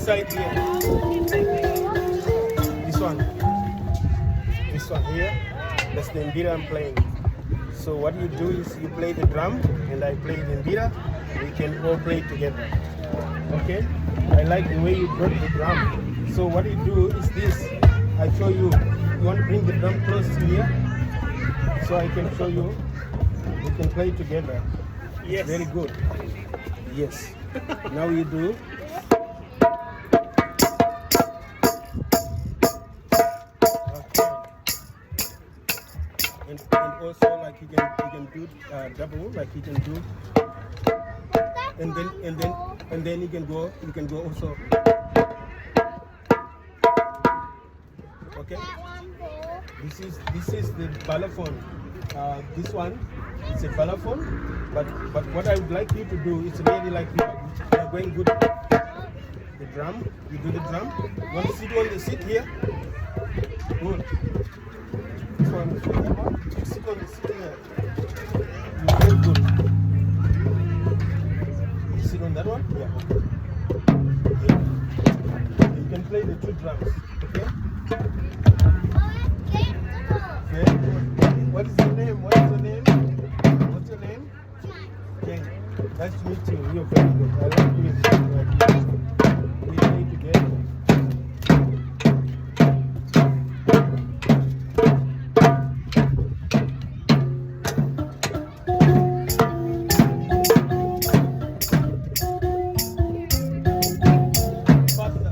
side here. This one here. That's the mbira I'm playing. So what you do is you play the drum and I play the mbira. We can all play together. Okay? I like the way you brought the drum. So what you do is this. I show you. You want to bring the drum close to here? So I can show you. We can play together. Yes. Very good. Yes. Now you do. Okay. And also like you can do double, like you can do. And then you can go also. Okay. This is the balafon. This one is a balafon, but what I would like you to do is really like you're going good. The drum, you do the drum. You want to sit on the seat here? Good. This one, you sit on the seat here. You feel good. You sit on that one? Yeah. You can play the two drums, okay? Very good. What is your name? What's your name? What's your name? Jane. Nice to meet you. You're very good. I like music. We play together. Faster.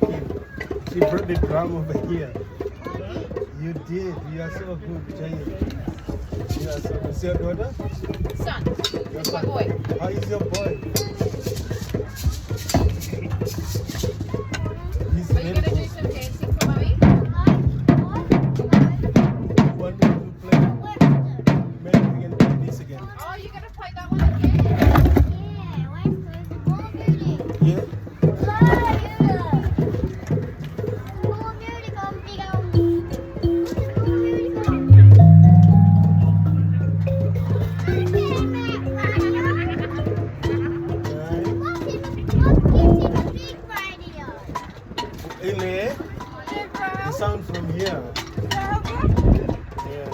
kid. She brought the drum over here. You did. You are so good, Jay. You are so good. Is your daughter? Son. Your It's my boy. How is your boy? He's Are you very gonna do good. some dancing for mommy? You want me to play? Maybe we can play this again. Oh, you're gonna play that one again? Yeah? Ile, the sound from here. Yeah.